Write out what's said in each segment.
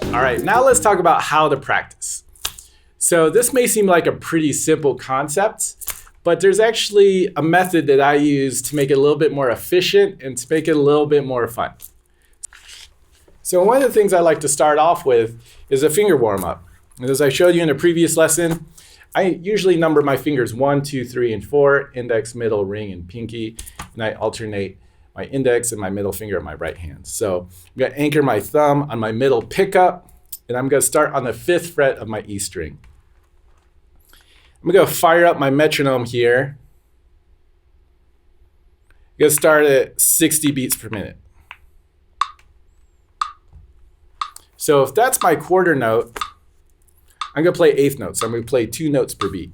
All right, now let's talk about how to practice. So this may seem like a pretty simple concept, but there's actually a method that I use to make it a little bit more efficient and to make it a little bit more fun. So one of the things I like to start off with is a finger warm-up. And as I showed you in a previous lesson, I usually number my fingers 1, 2, 3, and 4, index, middle, ring, and pinky, and I alternate my index and my middle finger on my right hand. So I'm gonna anchor my thumb on my middle pickup, and I'm gonna start on the 5th fret of my E string. I'm gonna fire up my metronome here. I'm gonna start at 60 beats per minute. So if that's my quarter note, I'm gonna play 8th notes. So I'm gonna play 2 notes per beat.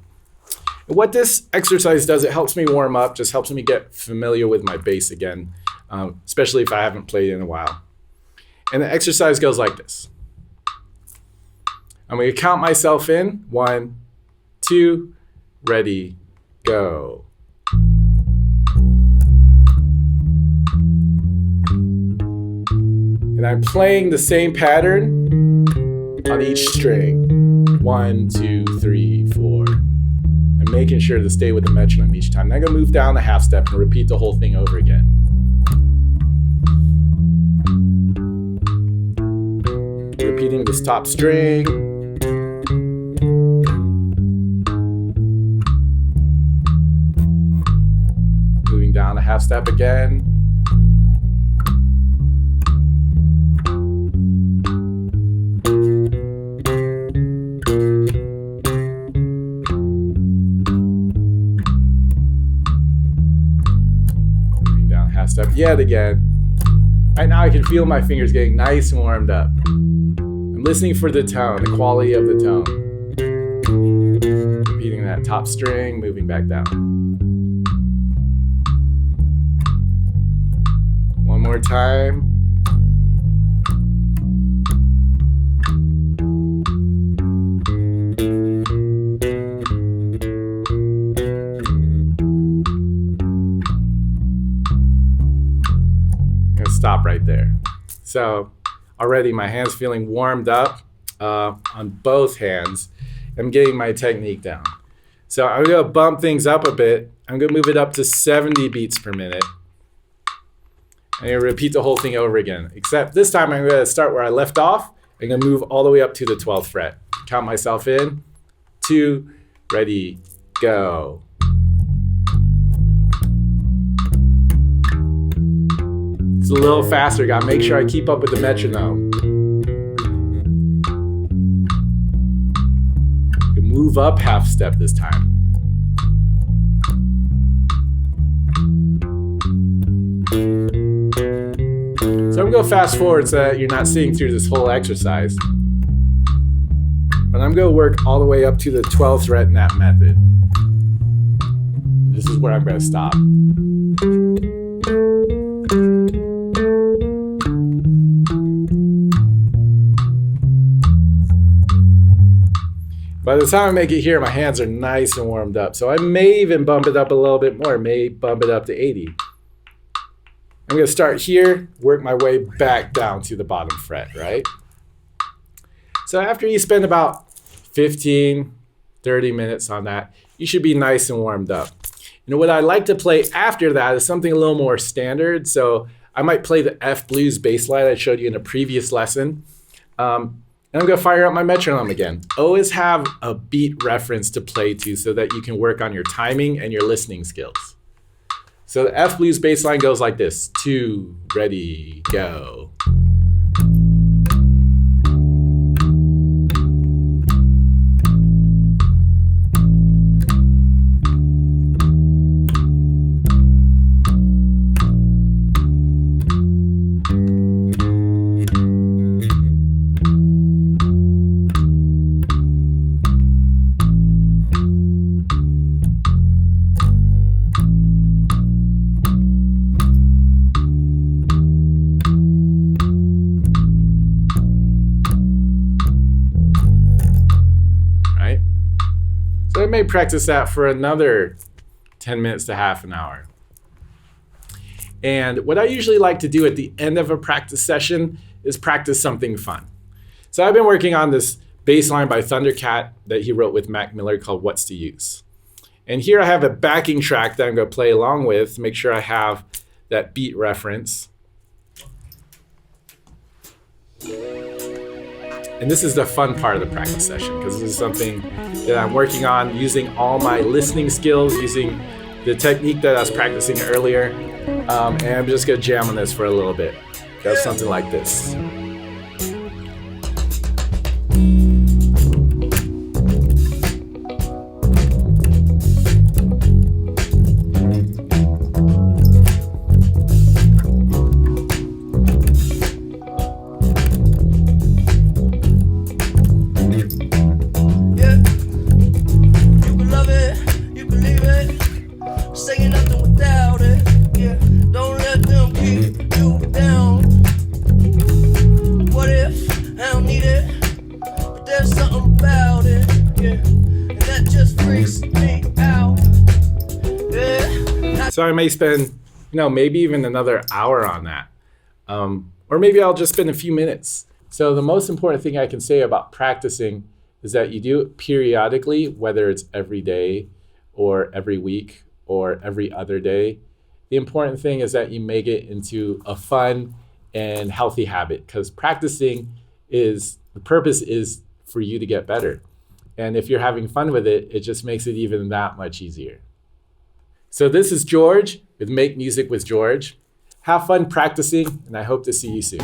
And what this exercise does, it helps me warm up, just helps me get familiar with my bass again, especially if I haven't played in a while. And the exercise goes like this. I'm gonna count myself in. 1, 2, ready, go. And I'm playing the same pattern on each string. 1, 2, 3, 4. And making sure to stay with the metronome each time. Then I'm gonna move down a half step and repeat the whole thing over again. Repeating this top string. Moving down a half step again. Step yet again. Right now I can feel my fingers getting nice and warmed up. I'm listening for the tone, the quality of the tone. Repeating that top string, moving back down. One more time. Stop right there. So already my hand's feeling warmed up on both hands. I'm getting my technique down. So I'm gonna bump things up a bit. I'm gonna move it up to 70 beats per minute. I'm gonna repeat the whole thing over again, except this time I'm gonna start where I left off. I'm gonna move all the way up to the 12th fret. Count myself in. 2, ready, go. It's a little faster, gotta make sure I keep up with the metronome. Move up half step this time. So I'm gonna go fast forward so that you're not seeing through this whole exercise. But I'm gonna work all the way up to the 12th fret in that method. This is where I'm gonna stop. By the time I make it here, my hands are nice and warmed up. So I may even bump it up a little bit more, may bump it up to 80. I'm gonna start here, work my way back down to the bottom fret, right? So after you spend about 15, 30 minutes on that, you should be nice and warmed up. You know, what I like to play after that is something a little more standard. So I might play the F blues bass line I showed you in a previous lesson. And I'm gonna fire up my metronome again. Always have a beat reference to play to so that you can work on your timing and your listening skills. So the F blues bass line goes like this. 2, ready, go. So I may practice that for another 10 minutes to half an hour. And what I usually like to do at the end of a practice session is practice something fun. So I've been working on this bass line by Thundercat that he wrote with Mac Miller called What's to Use. And here I have a backing track that I'm going to play along with to make sure I have that beat reference. And this is the fun part of the practice session because this is something that I'm working on using all my listening skills, using the technique that I was practicing earlier. And I'm just going to jam on this for a little bit. Go something like this. So I may spend, maybe even another hour on that. Or maybe I'll just spend a few minutes. So the most important thing I can say about practicing is that you do it periodically, whether it's every day or every week or every other day. The important thing is that you make it into a fun and healthy habit, because practicing the purpose is for you to get better. And if you're having fun with it, it just makes it even that much easier. So this is George with Make Music with George. Have fun practicing, and I hope to see you soon.